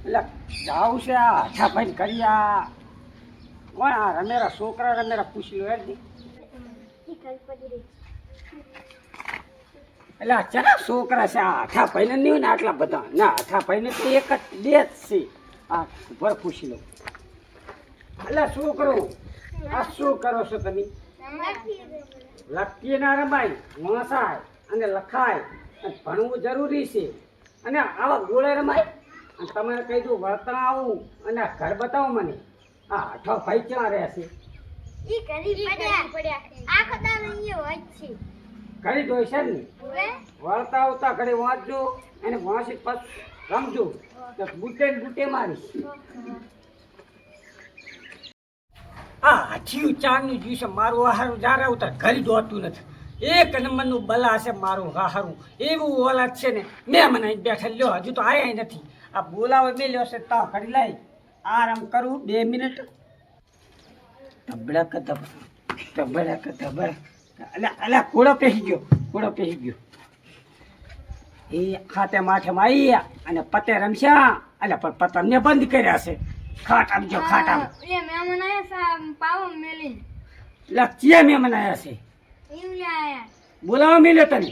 એટલે જાવું છે આ હાથા ભાઈ કર્યા કોણ આ રમેરા છોકરા રમેરા પૂછી લો યાર એટલે આ ચા છોકરા છે આ હાથા ભાઈને નહીં ને આટલા બધા ના હાથા ભાઈને તો એક જ બે જ છે આ ઉપર પૂછી લો એટલે છોકરો આ શું કરો છો તમે લખીએ ના રમાય વાંસાય અને લખાય અને ભણવું જરૂરી છે અને આવા ગોળે રમાય અને તમારે કહી દઉં વળતા આવું અને આ ઘર બતાવો મને આ હાથો ભાઈ ક્યાં રહેશે ઘડી દો છે ને વળતા આવતા ઘડી વાંચજો અને વાંચી પછી રમજો તો બુટે ને બુટે મારીશ આ હાથિયું ચારનું દિવસે મારું હારું જારે ઉતર ઘરી દોતું નથી એક નંબરનું બલા છે મારું હારું એવું ઓલાદ છે ને મેં મને અહીં બેઠા લ્યો હજુ તો આયા નથી આ બોલાવો મેલ્યો છે તા ઘડી લઈ આરામ કરું 2 મિનિટ ધબડક ધબડક અલા ઘોડો પેસી ગયો એ ખાતે માથેમાં આવી અને પતે રમશ્યા એટલે પણ પતંગને બંધ કર્યા છે ખાટ આમજો ખાટ આમ લક્ષીએ મેં મનાયા છે બોલાવા મેલ્યો તને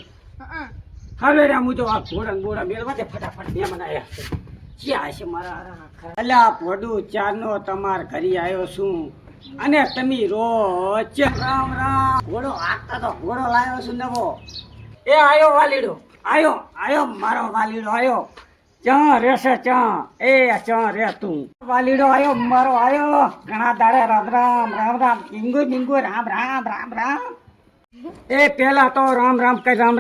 હવે રામ તો આ ઘોડા મેળવા દે ફટાફટ મેં મનાયા છે ક્યાં છે મારા અલા પોડું ચારનો તમાર ઘરી આવ્યો છું અને તમે રોજ રામ રામ ઘોડો હાંકતા તો ઘોડો લાવ્યો છું નવો એ આયો વાલીડો આયો મારો વાલીડો આયો ચા રેસે ચા એ ચા રે તું વાલીડો આયો મારો આયો ઘણા દાડે રામ રામ કિંગુ રામ એ પેલા તો રામ કઈ રામ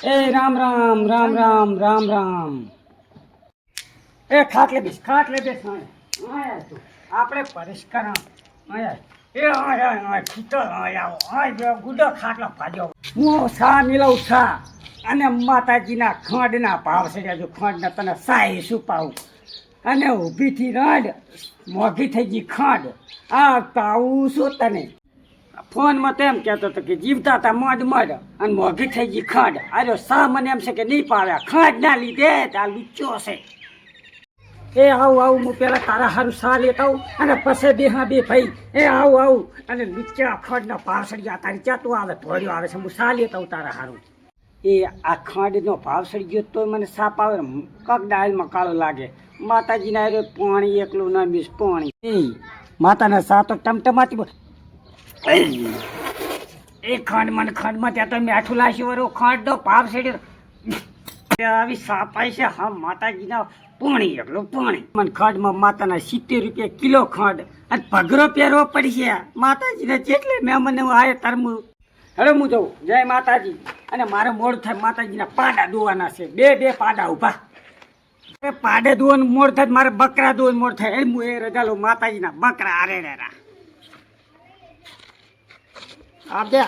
એ રામ એ ખાટલે બેસ આયા તું આપણે પરિષ્કાર આયા એ ખીતો આયા ગુડો ખાટલો ભાજો હું સા મિલાવું સા અને માતાજીના ખંડના ભાવ છે જો ખંડના તને સાહી શું પાવું અને ઊભીથી રડ મોઘી થઈ ગઈ ખંડ આ પાવું શું તને ફોનમાં તો એમ કહેતો હતો કે જીવતા હતા મોડ અને મોઘી થઈ ગઈ ખંડ અરે સા મને એમ છે કે નહીં પાવ્યા ખંડ ના લીધે આ લુચ્ચો છે એ આવું હું પેલા તારા હારું સા લેતા આવું અને પછી બે ભાઈ એ આવું અને લુચ્ચા ખંડનો ભાવ સળગ્યા તારી ચાતું આવે ધોળ્યો આવે છે હું સા લેતા આવું તારા હારું એ આ ખાંડનો ભાવ સડી ગયો તો મને સાપ આવે કક ડાળમાં કાળો લાગે માતાજીના અરે પાણી એકલું ના મીસ પાણી એ માતાના સા તો ટમટમાતી એ ખંડમાં ત્યાં તો મીઠું લાવશે વરો ખંડનો ભાવ સડ્યો આવી સાપ આવી છે હા માતાજીના પાણી એકલું પાણી મને ખંડમાં માતાના 70 રૂપિયા કિલો ખંડ અને ભગરો પહેરવો પડશે માતાજીને જેટલે મેં મને આવે તરમું હવે હું જાઉં જય માતાજી અને મારે મોડ થાય માતાજીના પાડા દોવાના છે બે પાડા ઉભા પાડે દોવાનું મોડ થાય મારે બકરા દોવાનું મોડ થાય હું એ રજા લઉં માતાજીના બકરા આરે આપજે